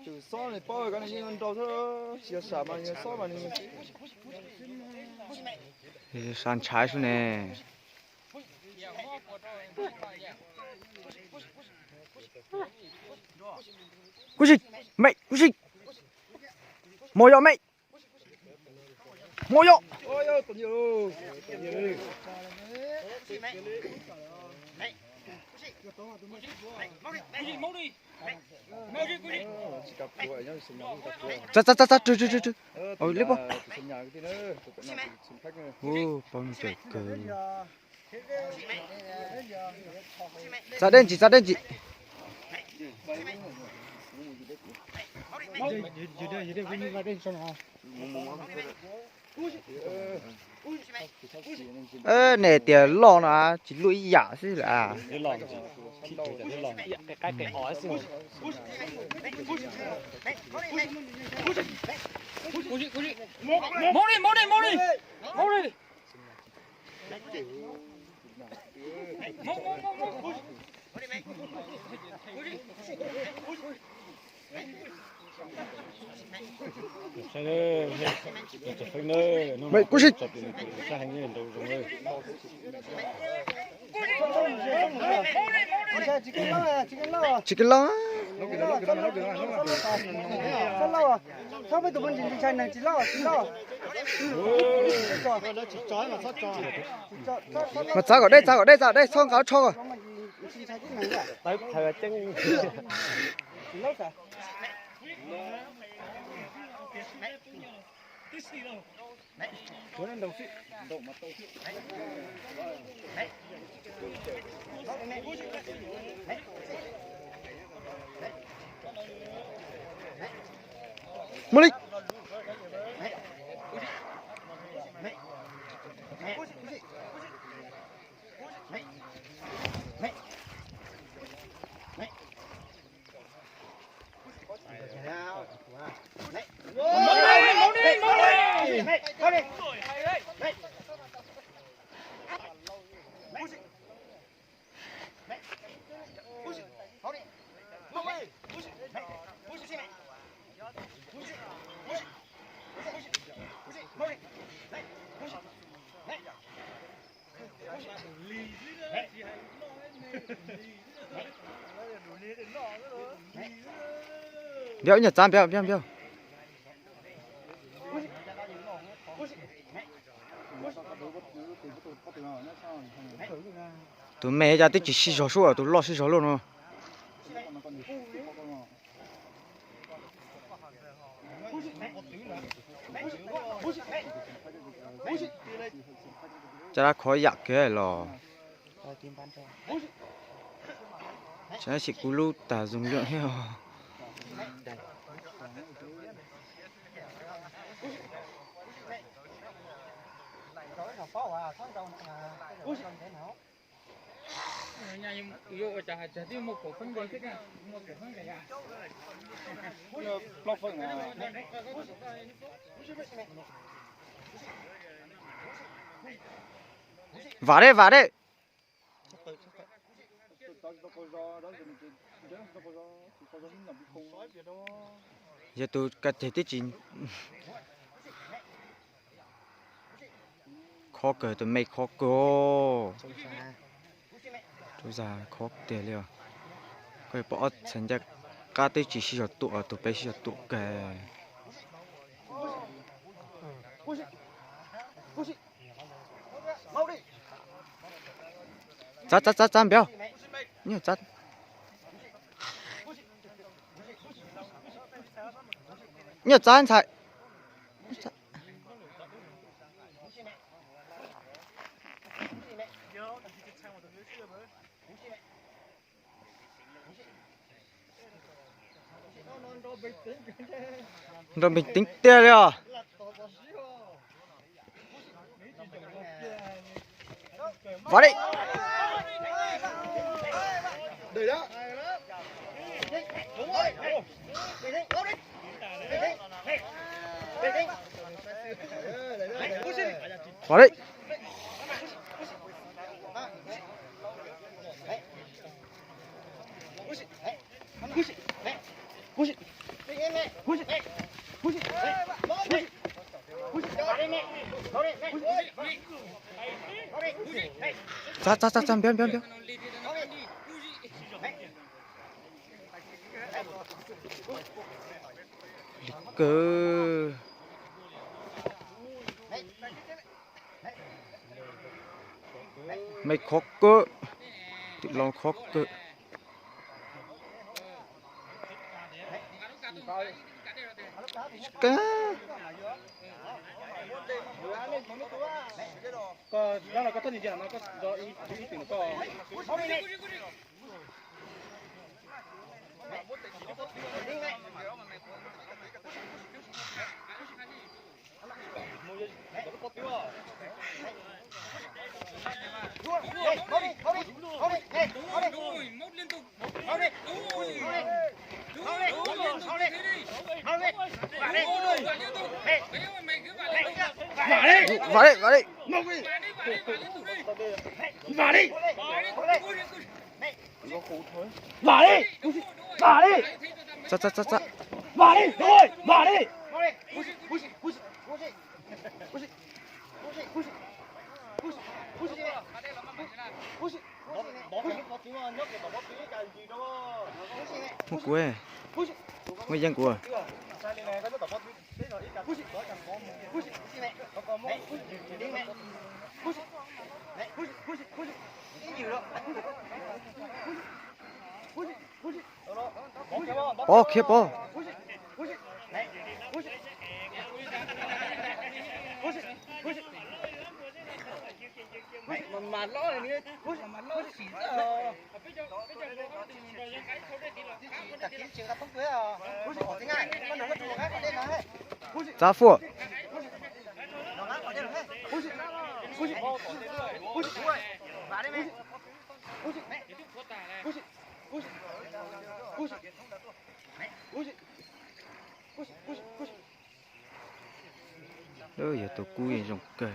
từ xó này bao cái này nhưng đâu thôi chỉ xả mà nhưng xó mà nhưng sàn trái xuống nè cú gì mày cú gì mồi yo mày mồi yo ôi ơi còn nhiều cha chú ôi lấy bao ô bao nhiêu trời cơ ra đây chị nè tiền lo nó chỉ lùi giả chứ là cái ói xí mày cú gì chicken lo sao bây tụi mình chỉ chạy này chỉ lo mà sao ở đây xong cáo cho tới thời chân mua đi béo nhật chan béo tụi mẹ ra tới chỉ xí xò xô tụi lo xí xò luôn rồi cho nó khỏi giặc cái lò cho nó chỉ cú lú ta dùng lượng heo vả đấy giờ tôi cả thể tiết chín khó cỡ tụi mày khó cô tôi già khó tiền liền coi bỏ thành ra cả tới chỉ sử dụng tụi bé sử dụng tụi kề chát béo nhiều chát nhiều chát chạy rồi mình tính tiền rồi vào đi để đó vào đi 자, 변. 그 mày khó cơ tự lo khó cơ cá có đó là có thân gì chứ nó có do ý tưởng có vào đây Sa vào đi rồi vào đi một quê mấy dân của bỏ kia bỏ mà lo này nữa mà lo xỉ giờ giá phụ đỡ giờ tôi cúi rồng kề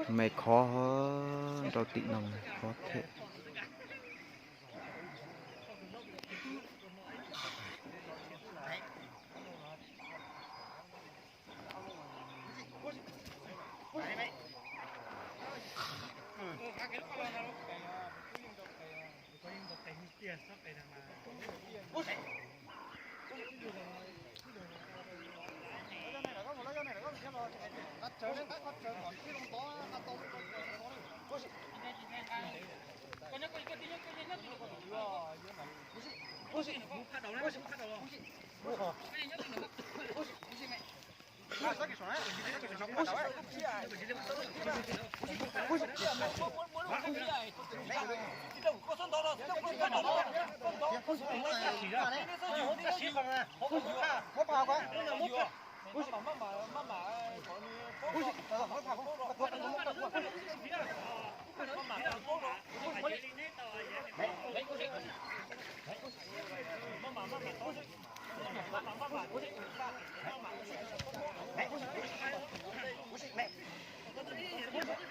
mày khó tao tị lòng khó thế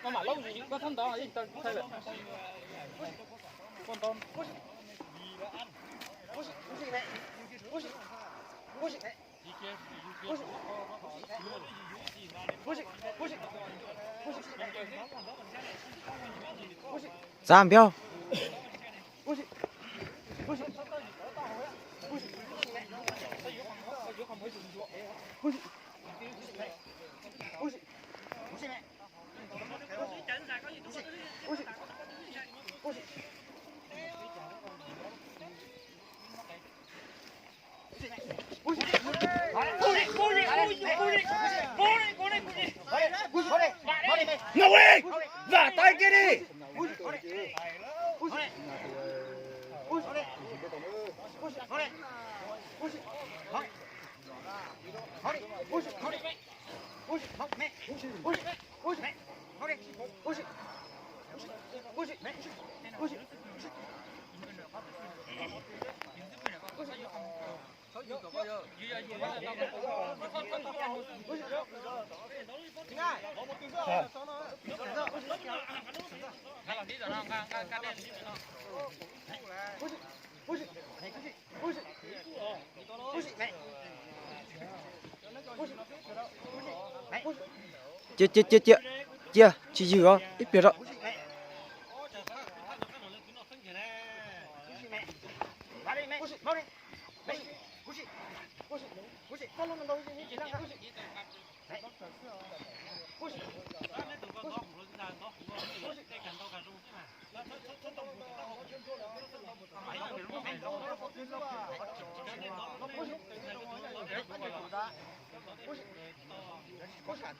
mà lâu gì có thân đó gì tao thay lại con tôm giảm béo ngầu đi vả tay kia đi chia chỉ dư đó ít biệt đó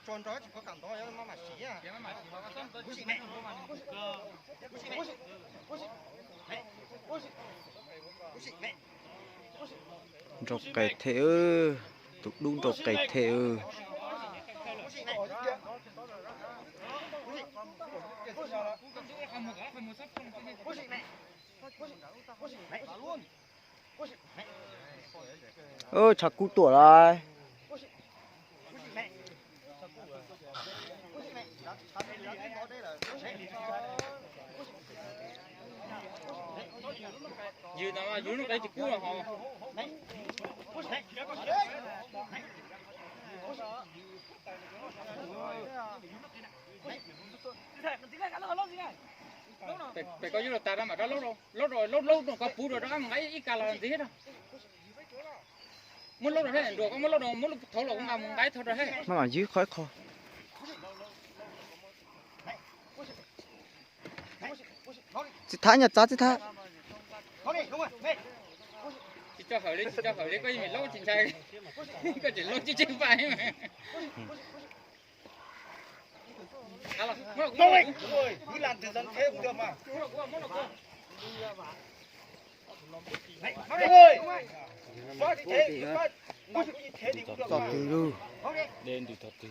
tròn đó chỉ có cảm đó nó mà xí à. rọc cày thế ư tục đúng rọc cày thế ư ơ chả cú tuổi lại Dư nó dư nó cái chỉ cú là họ. Phải có dư là ta ra mà đó lốt rồi có phú rồi đó mà ngay ít cả là gì hết đâu. Muốn lốt rồi hết rồi có muốn lốt rồi muốn thấu rồi cũng làm cái thôi rồi hết. nó mà dưới khói kho chị thái nhật giá chị thái Chỉ cho hỏi đi có gì mình lốt chính sai có chỉ lốt chứ chính phải mà. Thôi, cứ làm từ dân thế cũng được mà. Ơi, có thế, có thế thì cũng được mà. lên từ thật từ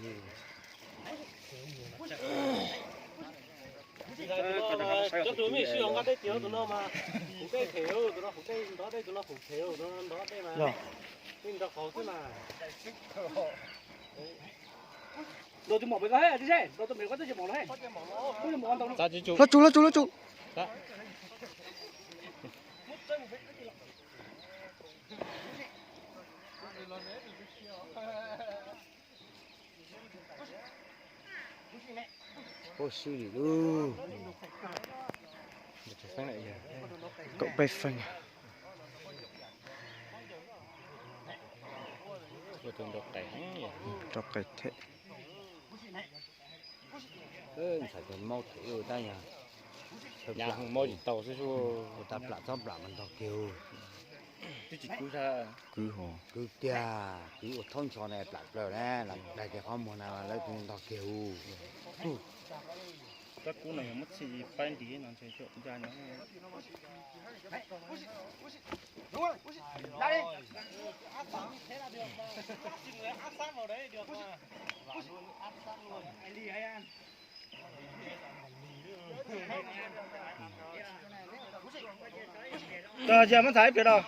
cho tụi mình sử dụng cái tiểu tụi nó mà phụ cái thiếu tụi nó phụ cái đó đây tụi nó phụ thiếu tụi nó đó đây mà nhưng đó khó thế mà rồi tụi mỏ mấy cái hết đi xe rồi tụi mình có tới mỏ hết không mỏ đâu lá chú ô sư đi luôn cậu bay phanh đọc cái thế phải cần mau thử ta nhà Nhà hàng môi tàu số số ta plạ xong plạ mình thọc kiều chứ chỉ cú ra cứ hồ cứ tia cứ ở thôn tròn này plạ rồi nè làm đại cái phong mùa nào lấy cùng thọc kiều các cú này mất gì phải đi nó sẽ chỗ ra nó đúng rồi ra đi áp sáng thế là được mà áp sáng vào đấy được mà áp sáng luôn anh đi hay ăn Giờ giờ mới thấy biết đâu.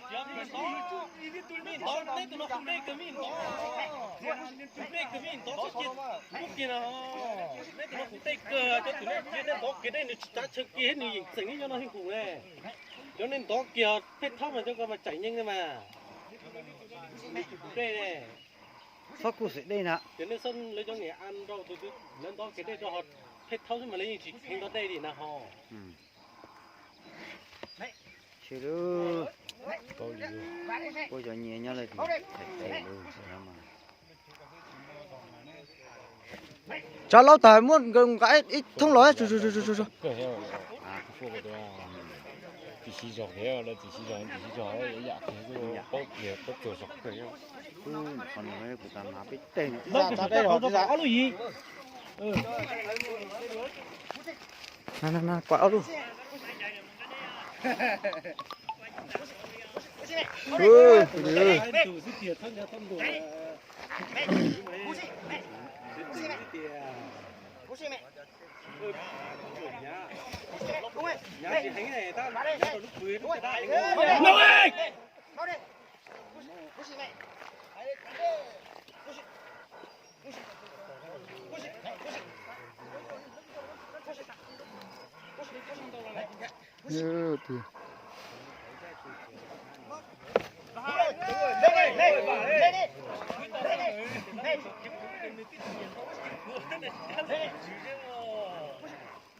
Cho nên đó kia phết thóc mà cho con mà chảy nhanh mà đây này phát cú sẽ đây nè cho nên sân lấy cho người ăn đâu tôi lên đó cái đây cho họ phết thóc mà lấy chỉ thành đó đây thì là họ chứ đâu bây giờ nhẹ nhàng lên thì phải luôn mà cho lâu thời muốn gần cái ít thông lối chú cái heo phụ cái đó chỉ xí giọt heo là chỉ xí giọt ấy dạ cái rồi bốc kiểu giọt cái heo còn mấy của ta mà biết tên ra đây rồi ra áo gì nè quả luôn như thì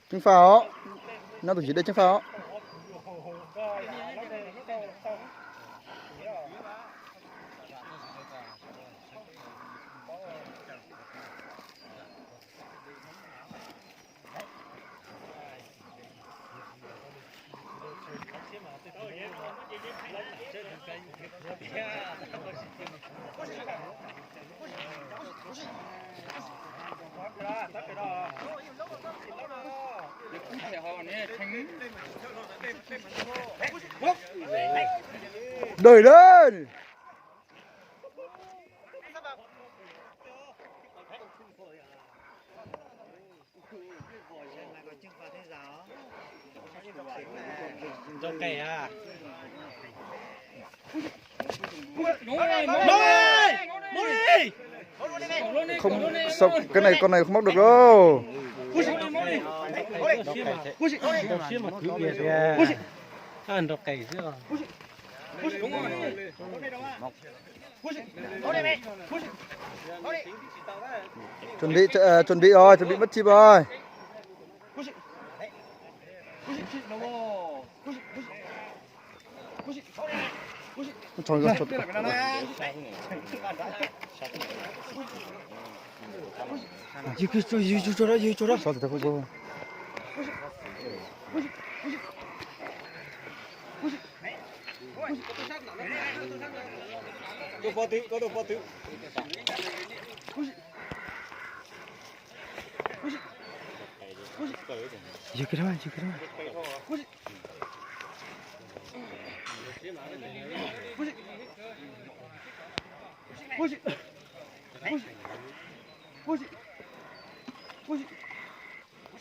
chứng pháo nó tổ chức đây chứng pháo đời lên Dòng kẻ à. không sao cái này con này không móc được đâu Ăn độc cày chứ. chuẩn bị rồi chuẩn bị mất chim rồi trời ơi chỗ đó sao thì không có Có đồ bò tứ. Dư cái đó.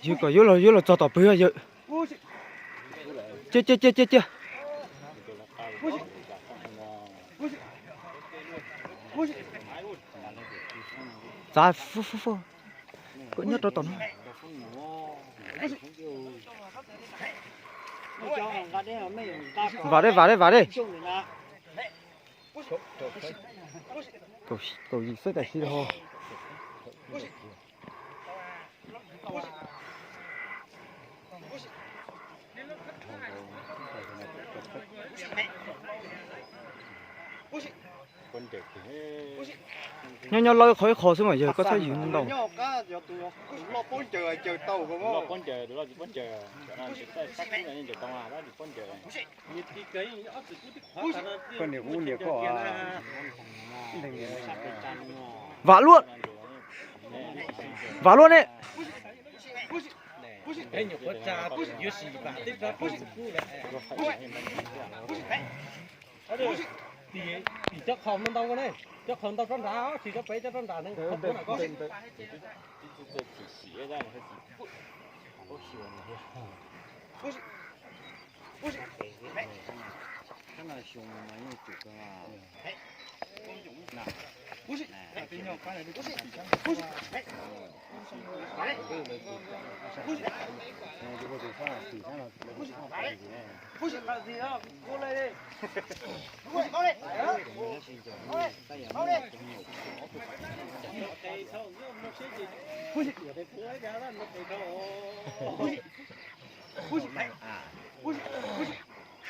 Dư có dư là cho tao bơi dư. Chết. Ra phô. Có nhất đó tao nó. Vào đây. Cậu gì sức tài xí đâu. nhau lo khỏi khó xem mà giờ có thấy gì không đâu. lo bốn trời tàu của Lo con chờ, đó là con chờ. Nó sẽ sắc cái này chờ tao đó thì con chờ. con này cũng nhiều có Vả luôn đấy. Cái nhục có trà, dưới xì bả tiếp ra phút thì chắc không nên đâu cái này, chắc không tao rắn đá thì nó phải cho rắn đá nên không có nào có. cái này熊mà như chủ cơ à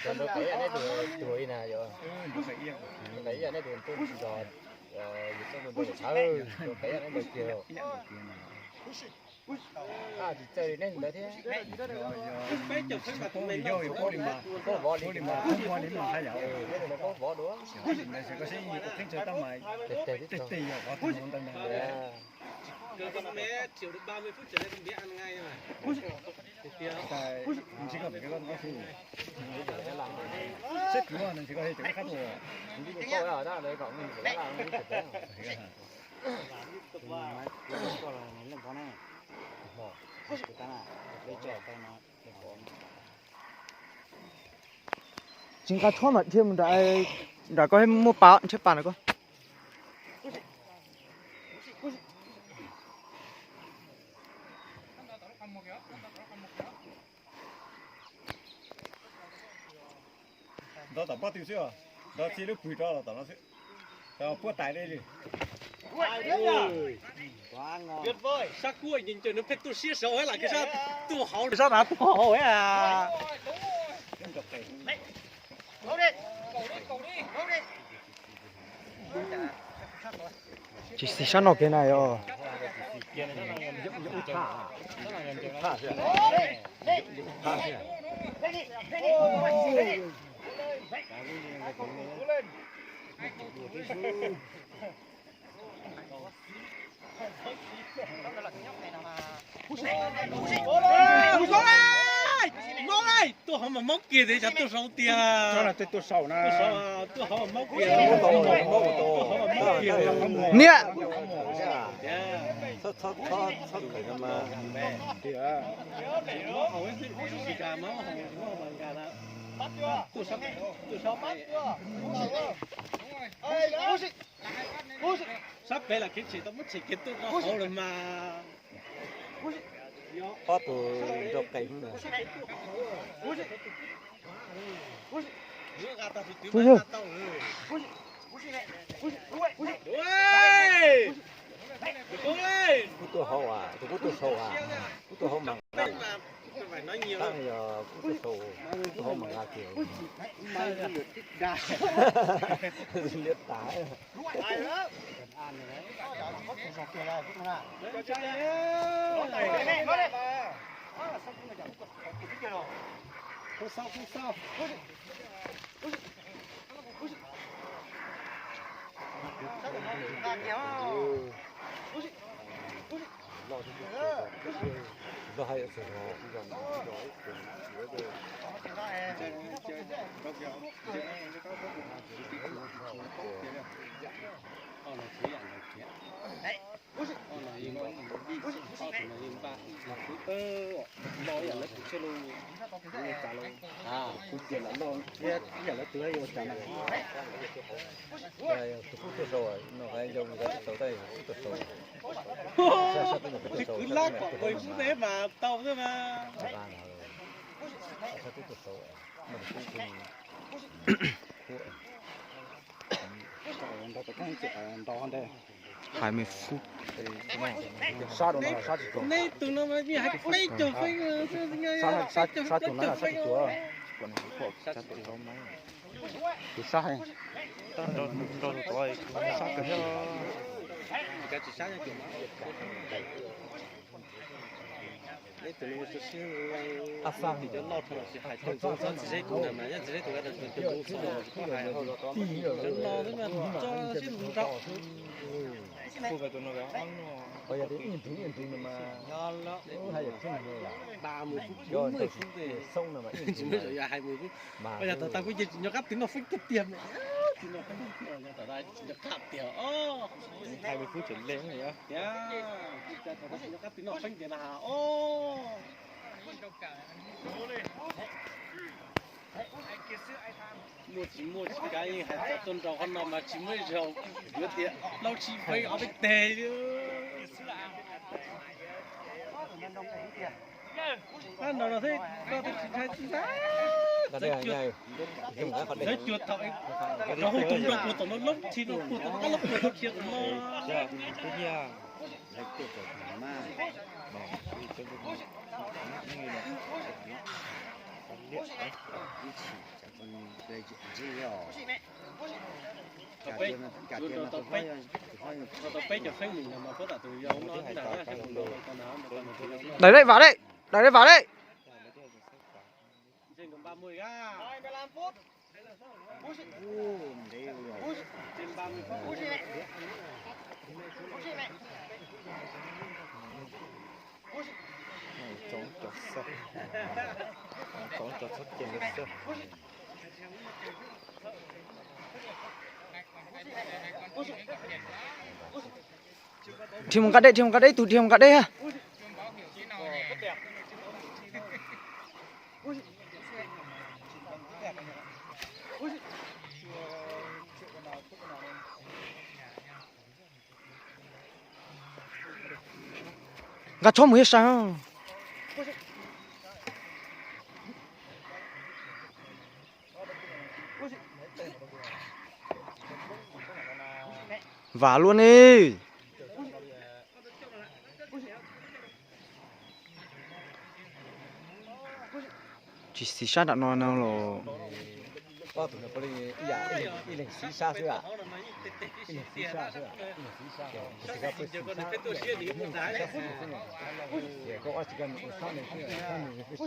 Còn đâu cái này tuổi nè rồi. Đấy giờ này đường tôi rồi. Rồi tôi sợ cái này được chiều. À thì chơi nên đấy thế. Có võ đi mà hay vậy. Nó có võ đũa. này sẽ có sẽ nhiều cái chơi tao mày tê giờ có tiền không tao này Con bé chiều được 30 phút trở lên con bé ăn ngay mà. tại chỉ có cái con có phụ xếp của nó chỉ có thể cái khác rồi Đi có ở đó đấy cậu mình phải làm cái chuyện đấy. Chính cả thoa mà thêm đại đã có mua báo chết bàn rồi con. đó tao bắt tiêu xíu, đó chỉ lúc quỳ cho là tao nó sẽ, tao bắt tài đây đi. Quá ngon. Tuyệt vời. Sao cua nhìn cho nó phải tu xía sầu hay là cái sao tu hậu sao nào tu hậu ấy à. Chỉ xí sát nó cái này rồi. Móc đây, tôi không mà móc kia thì chắc tôi sầu tiền. Đó là tôi sầu nè. Tôi không mà móc kia. Tôi không mà móc kia. Nè. Thoát khởi ra mà. Sắp về là cái gì tao mất chỉ cái tôi nó hậu rồi mà. Có tụi rau cày không nè. Tụi hậu à, tụi sầu à, tụi hậu mặn. Tăng giờ tụi sầu, tụi hậu mặn là kiểu. Liệt tái. Không sao. Nó hay ở Cứ lắc quả quay cũng thế mà tao thế mà. Hai mươi phút. Này tụi nó mà như hạt lấy cho phải Sát chỗ nó là sát chúa. Thì sát hay. Cho tôi sát cái đó. cái chỉ sát cho lấy tụi nó xíu thì cho lọt thôi chỉ phải thôi cho chỉ dễ tụi mà chỉ dễ tụi nó được tụi nó có hay cho lo thế mà cho xíu tụi nó Cô về tụi nó béo ăn nó. bây giờ thì nhìn thứ mà ngon lắm hay là cái này 30 phút 40 phút thì sông nào mà chỉ mới rồi 20 phút bây giờ tao có gì nó gấp tiếng nó phích cái tiền này thì nó không được tao đây nó cạp tiền 20 phút trở lên rồi á. tao nó gấp tiếng nó phích tiền nào mua cái hạt tôn trào con nào mà chỉ mới giàu biết tiền lâu chỉ phải ở bên tề chứ nó thấy nó thấy chính xác đấy chuột thọ nó không tung được của nó lốc thì nó của nó lốc của nó thiệt nó Cái nhà. tao phải cho phép mình mà có tạ tụi ông nó thế nào Đẩy đấy vào đấy. Đẩy đấy vào đấy. trên còn 30 á 15 phút trên 30 phút Trốn chọt sắp. Trốn chọt sắp trên đất sắp. Thêm một cái đấy, tụi thêm một cái đấy ha. gà chó mới sao vả luôn đi chỉ xí sát đã nói nào rồi có tụi nó có đi đi lên xí xa xưa à đi lên xí xa xưa xí xa xí xa có ai chỉ cần một sao này xưa sao này cái gì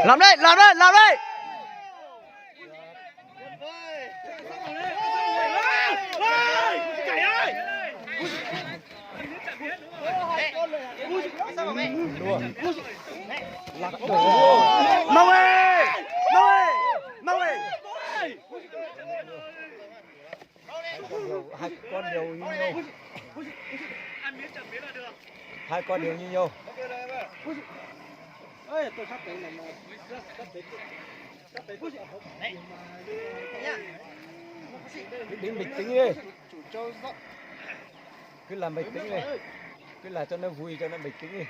làm đây làm đây làm đây mau ơi mau ơi mau ơi hai con đều như nhau hai con đều như nhau đến bình tĩnh đi cứ làm bình tĩnh đi cứ là cho nó vui cho nó bình tĩnh đi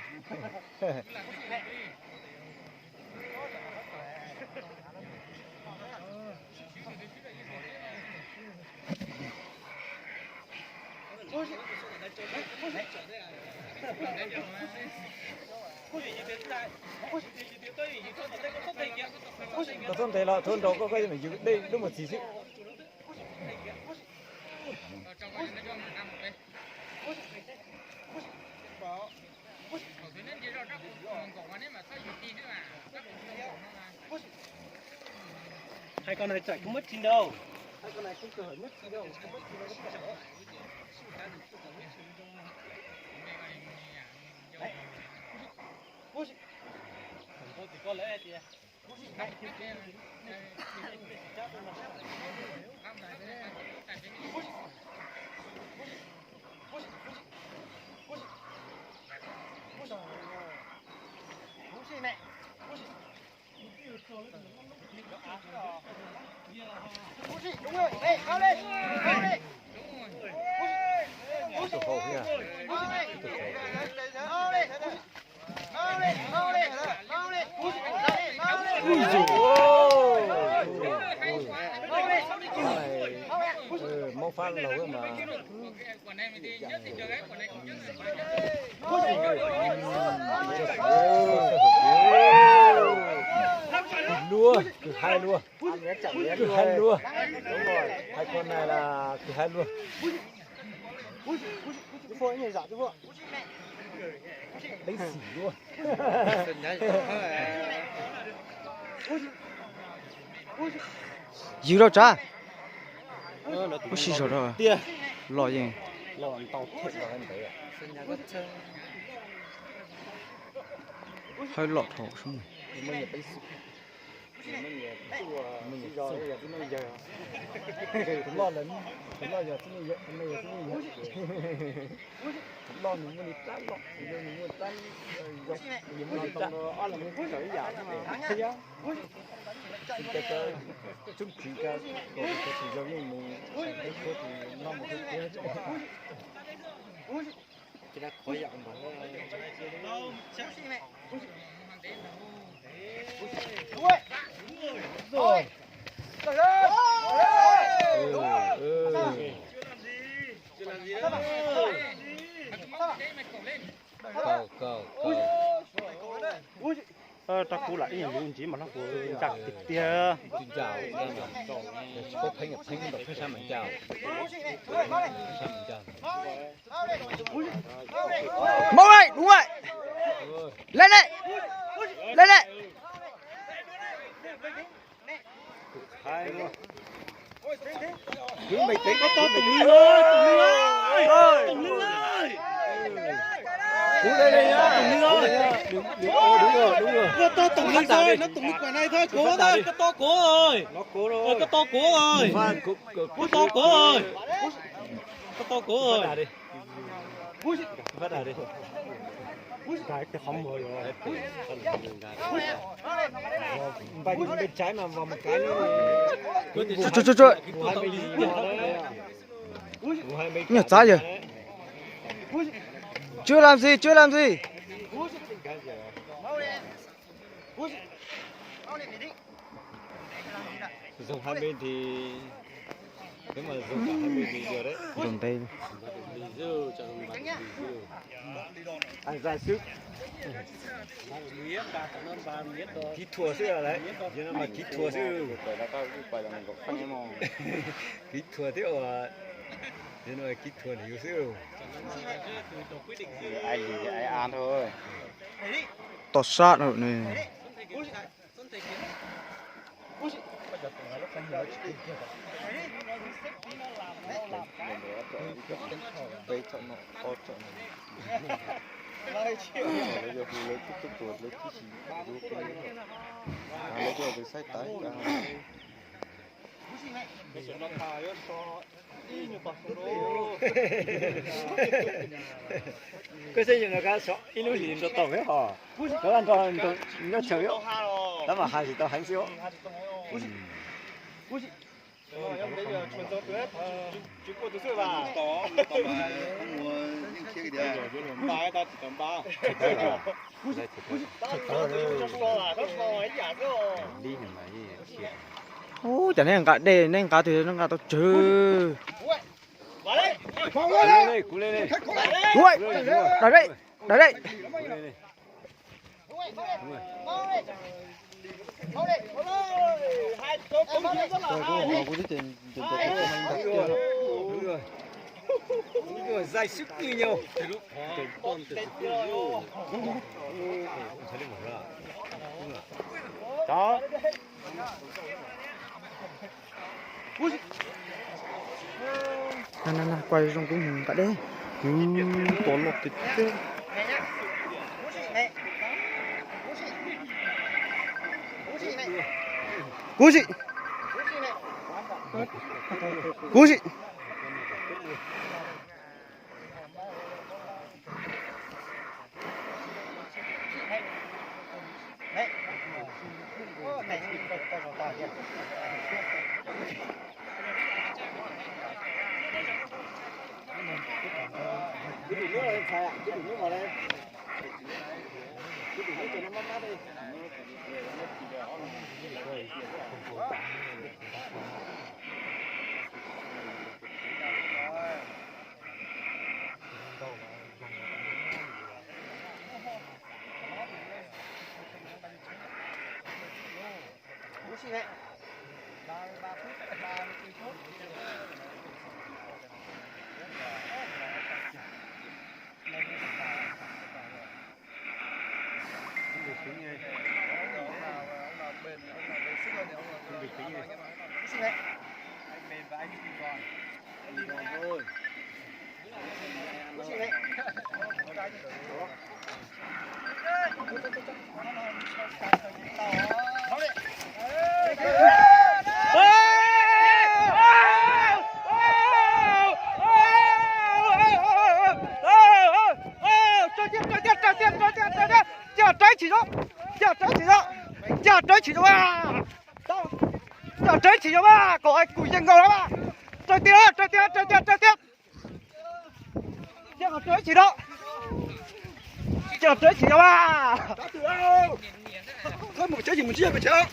tôi không thể là thôn đó có cái gì mà giữ đây đúng một xí xíu hai con này chạy không mất chín đâu, hai con này không cởi mất chín đâu, không mất chín đâu. Có lẽ chị đúng rồi, đây, cao lên, cao lên. tổ hậu nha mau pha lâu rồi mà lúa cứ hai lúa cứ hai lúa đúng rồi hai con này là cứ hai lúa phôi như dạ chú đánh xỉ luôn dữ đâu cha có xí rồi đâu lo gì lo tao thiệt là anh đấy à hơi lọt thổ xuống mình đánh xỉ mình lo giờ chúng nó giờ chúng lo lớn chúng lo giờ chúng nó chúng lo chúng lo mình muốn tán lọ mình muốn tán dọc mình muốn tán ăn là mình phải cởi giả thế chứ cái chúng chỉ cái chỉ giống như mình cái số thì năm một cái chỉ là khó dọn mà rồi ta cú lại những gì mà nó của chặt thịt tia xin chào có thấy được cái sao mình chào mau đây đúng rồi lên đây lên đây đứng bình tĩnh có to tùng linh ơi tùng linh ơi đây đây nhá. Đúng rồi. Nó to tổng lực thôi, nó tổng lực quả này thôi, cố thôi, cái to cố rồi. Nó cố rồi. Cái to cố rồi. Cái to cố rồi. Cái to cố rồi. Phát ra đi. Cái không rồi. Bên trái mà vào một cái nữa. Trời. Hai bên. Nhặt giá gì? Chưa làm gì? Dùng hai bên thì nếu mà dùng cả hai bên thì vừa đấy. Dùng tay. Ăn ra sức. Kỹ thuật chứ đấy. Chứ nó mà kỹ thuật chứ. Kỹ thuật thế mà. Chứ nó kỹ thuật hiểu chứ. Ai gì ai ăn thôi. Tọt sát rồi này. Đây chọn nó, o chọn nó. Lấy cho lấy tiếp tục lấy cái gì vô cái lấy cho cái sai tái cái xây dựng cái số ít lúc thì nó tổng hết hả? Nó ăn cho nó chịu yếu. Đó mà hai thì tao hành xíu. Ô, chả nên cả đây nên cả thì nó cả tao chứ. Cú lên đi. Ui, đợi đây. Đúng rồi, dai sức như nhau. Đó. Nè, quay trong cái hình cả đây. Tổ lột thịt chứ. Cú gì? Cái đủ nước này phải ạ, cái đủ nước vào đây. Cái đủ nước cho nó mát đi. chỉ cho ba, giờ trái chỉ cho ba, có ai cùi dân ngầu đó ba, chơi tiếp, giờ trái chỉ đó, giờ trái chỉ cho ba, thôi một trái gì một chia phải chưa?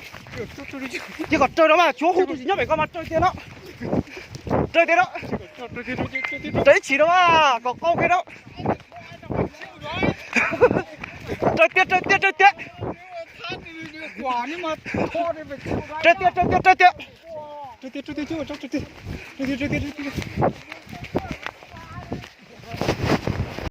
chỉ còn chơi đó mà, chúa hút tôi chỉ nhớ phải con mặt chơi tiếp đó, trái chỉ đó ba, có câu cái đó, chơi tiếp. Quả nhưng mà kho đây phải Chơi tiếp.